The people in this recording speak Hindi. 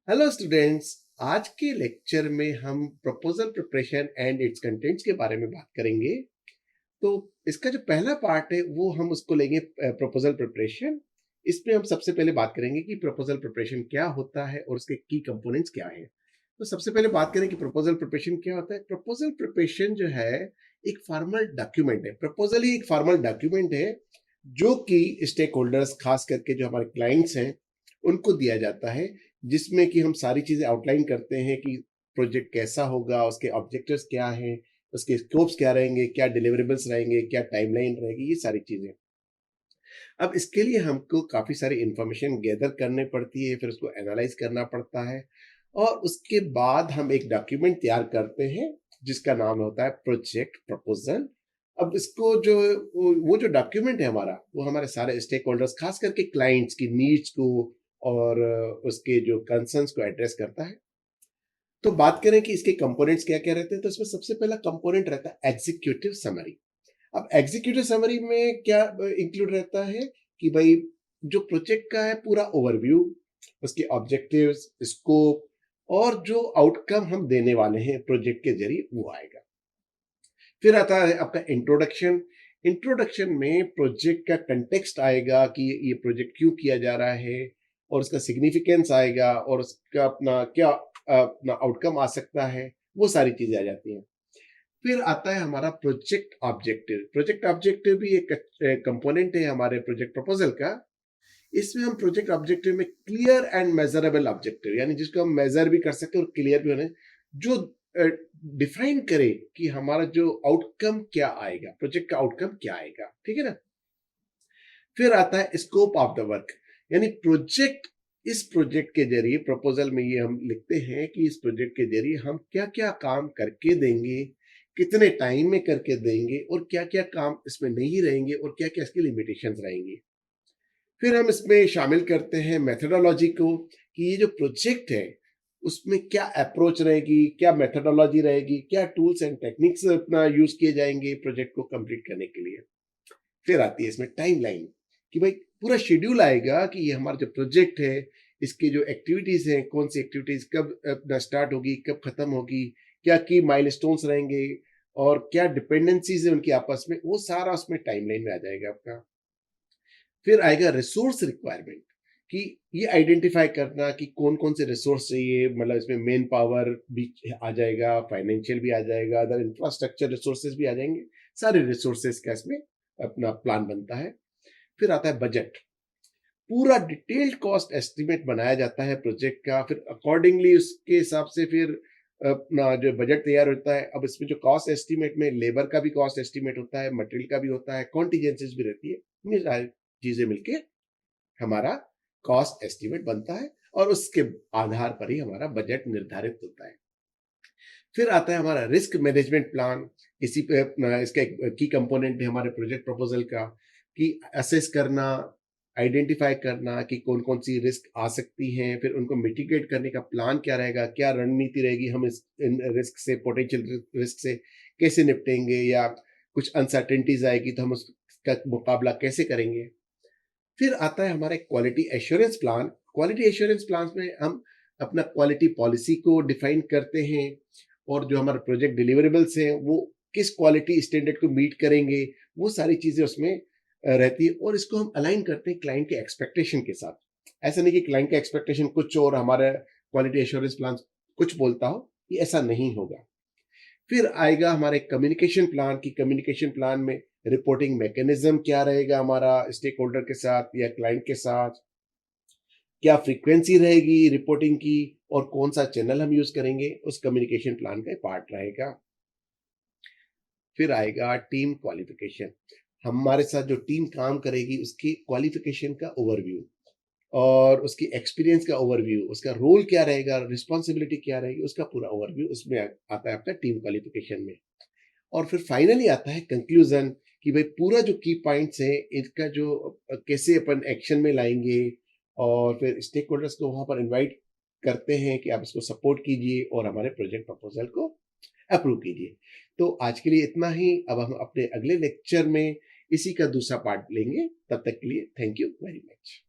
Hello students. आज के लेक्चर में हम proposal preparation and it's contents के बारे में बात करेंगे। तो इसका जो पहला पार्ट है वो हम उसको लेंगे प्रपोजल प्रिपरेशन। इसमें हम सबसे पहले बात करेंगे कि प्रपोजल प्रिपरेशन क्या होता है और उसके की कंपोनेंट्स क्या है। तो सबसे पहले बात करें कि प्रपोजल प्रिपरेशन क्या होता है। प्रपोजल प्रिपरेशन जो है एक फॉर्मल डॉक्यूमेंट है। प्रपोजल ही एक फॉर्मल डॉक्यूमेंट है जो कि स्टेक होल्डर्स, खास करके जो हमारे क्लाइंट्स हैं, उनको दिया जाता है, जिसमें कि हम सारी चीजें आउटलाइन करते हैं कि प्रोजेक्ट कैसा होगा, उसके ऑब्जेक्टिव्स क्या हैं, उसके स्कोप्स क्या रहेंगे, क्या डिलीवरेबल्स रहेंगे, क्या टाइमलाइन रहेगी, ये सारी चीजें। अब इसके लिए हमको काफी सारी इंफॉर्मेशन गैदर करनी पड़ती है, फिर उसको एनालाइज करना पड़ता है और उसके बाद हम एक डॉक्यूमेंट तैयार करते हैं जिसका नाम होता है प्रोजेक्ट प्रपोजल। अब इसको जो वो जो डॉक्यूमेंट है हमारा, वो हमारे सारे स्टेक होल्डर्स, खास करके क्लाइंट्स की नीड्स को और उसके जो कंसर्न्स को एड्रेस करता है। तो बात करें कि इसके कंपोनेंट्स क्या क्या रहते हैं, तो इसमें सबसे पहला कंपोनेंट रहता है एग्जीक्यूटिव समरी। अब एग्जीक्यूटिव समरी में क्या इंक्लूड रहता है कि भाई जो प्रोजेक्ट का है पूरा ओवरव्यू, उसके ऑब्जेक्टिव्स, स्कोप और जो आउटकम हम देने वाले हैं प्रोजेक्ट के जरिए, वो आएगा। फिर आता है आपका इंट्रोडक्शन। इंट्रोडक्शन में प्रोजेक्ट का कंटेक्स्ट आएगा कि ये प्रोजेक्ट क्यों किया जा रहा है और उसका सिग्निफिकेंस आएगा और उसका अपना क्या अपना आउटकम आ सकता है, वो सारी चीजें आ जाती हैं। फिर आता है हमारा प्रोजेक्ट ऑब्जेक्टिव। प्रोजेक्ट ऑब्जेक्टिव भी एक कंपोनेंट है हमारे प्रोजेक्ट प्रपोजल का। इसमें हम प्रोजेक्ट ऑब्जेक्टिव में क्लियर एंड मेजरेबल ऑब्जेक्टिव, यानी जिसको हम मेजर भी कर सकते हैं और क्लियर भी होने, जो डिफाइन करे कि हमारा जो आउटकम क्या आएगा, प्रोजेक्ट का आउटकम क्या आएगा। ठीक है ना। फिर आता है स्कोप ऑफ द वर्क, यानी प्रोजेक्ट, इस प्रोजेक्ट के जरिए प्रपोजल में ये हम लिखते हैं कि इस प्रोजेक्ट के जरिए हम क्या क्या काम करके देंगे, कितने टाइम में करके देंगे और क्या क्या काम इसमें नहीं रहेंगे और क्या क्या इसकी लिमिटेशंस रहेंगी। फिर हम इसमें शामिल करते हैं मेथोडोलॉजी को, कि ये जो प्रोजेक्ट है उसमें क्या अप्रोच रहेगी, क्या मेथोडोलॉजी रहेगी, क्या टूल्स एंड टेक्निक्स अपना यूज किए जाएंगे प्रोजेक्ट को कंप्लीट करने के लिए। फिर आती है इसमें टाइमलाइन, कि भाई पूरा शेड्यूल आएगा कि ये हमारा जो प्रोजेक्ट है, इसकी जो एक्टिविटीज हैं, कौन सी एक्टिविटीज कब अपना स्टार्ट होगी, कब खत्म होगी, क्या की माइलस्टोन्स रहेंगे और क्या डिपेंडेंसीज है उनकी आपस में, वो सारा उसमें टाइमलाइन में आ जाएगा आपका। फिर आएगा रिसोर्स रिक्वायरमेंट, कि ये आइडेंटिफाई करना कि कौन कौन से रिसोर्स चाहिए, मतलब इसमें मेन पावर भी आ जाएगा, फाइनेंशियल भी आ जाएगा, अदर इंफ्रास्ट्रक्चर रिसोर्सेज भी आ जाएंगे, सारे रिसोर्सेज का इसमें अपना प्लान बनता है। फिर आता है बजट। पूरा डिटेल्ड कॉस्ट एस्टिमेट बनाया जाता है प्रोजेक्ट का, फिर अकॉर्डिंगली उसके हिसाब से फिर अपना जो बजट तैयार होता है। अब इसमें जो कॉस्ट एस्टिमेट में लेबर का भी कॉस्ट एस्टिमेट होता है, मटेरियल का भी होता है, कॉन्टीजेंसीज भी रहती है, ये सारी चीजें मिलके हमारा कॉस्ट एस्टिमेट बनता है और उसके आधार पर ही हमारा बजट निर्धारित होता है। फिर आता है हमारा रिस्क मैनेजमेंट प्लान। इसी पे इसका एक की कंपोनेंट है हमारे प्रोजेक्ट प्रपोजल का, कि असेस करना, आइडेंटिफाई करना कि कौन कौन सी रिस्क आ सकती हैं, फिर उनको मिटिगेट करने का प्लान क्या रहेगा, क्या रणनीति रहेगी, हम इस इन रिस्क से, पोटेंशियल रिस्क से कैसे निपटेंगे, या कुछ अनसर्टेनिटीज आएगी तो हम उसका मुकाबला कैसे करेंगे। फिर आता है हमारा quality assurance plan. Quality assurance plan में हम अपना क्वालिटी पॉलिसी को डिफाइन करते हैं और जो हमारे प्रोजेक्ट डिलीवरेबल्स हैं वो किस क्वालिटी स्टैंडर्ड को मीट करेंगे, वो सारी चीजें उसमें रहती है। और इसको हम अलाइन करते हैं क्लाइंट के एक्सपेक्टेशन के साथ। ऐसा नहीं कि क्लाइंट का एक्सपेक्टेशन कुछ और हमारा क्वालिटी एश्योरेंस प्लान कुछ बोलता हो, ये ऐसा नहीं होगा। फिर आएगा हमारे कम्युनिकेशन प्लान, की कम्युनिकेशन प्लान में रिपोर्टिंग मैकेनिज्म क्या रहेगा हमारा स्टेक होल्डर के साथ या क्लाइंट के साथ, क्या फ्रीक्वेंसी रहेगी रिपोर्टिंग की और कौन सा चैनल हम यूज करेंगे, उस कम्युनिकेशन प्लान का पार्ट रहेगा। फिर आएगा टीम क्वालिफिकेशन। हमारे साथ जो टीम काम करेगी उसकी क्वालिफिकेशन का ओवरव्यू और उसकी एक्सपीरियंस का ओवरव्यू, उसका रोल क्या रहेगा, रिस्पॉन्सिबिलिटी क्या रहेगी, उसका पूरा ओवरव्यू उसमें आता है आपका टीम क्वालिफिकेशन में। और फिर फाइनली आता है कंक्लूजन, कि भाई पूरा जो की पॉइंट्स है इनका जो कैसे अपन एक्शन में लाएंगे और फिर स्टेक होल्डर्स को वहां पर इनवाइट करते हैं कि आप इसको सपोर्ट कीजिए और हमारे प्रोजेक्ट प्रपोजल को अप्रूव कीजिए। तो आज के लिए इतना ही। अब हम अपने अगले लेक्चर में इसी का दूसरा पार्ट लेंगे। तब तक के लिए थैंक यू वेरी मच।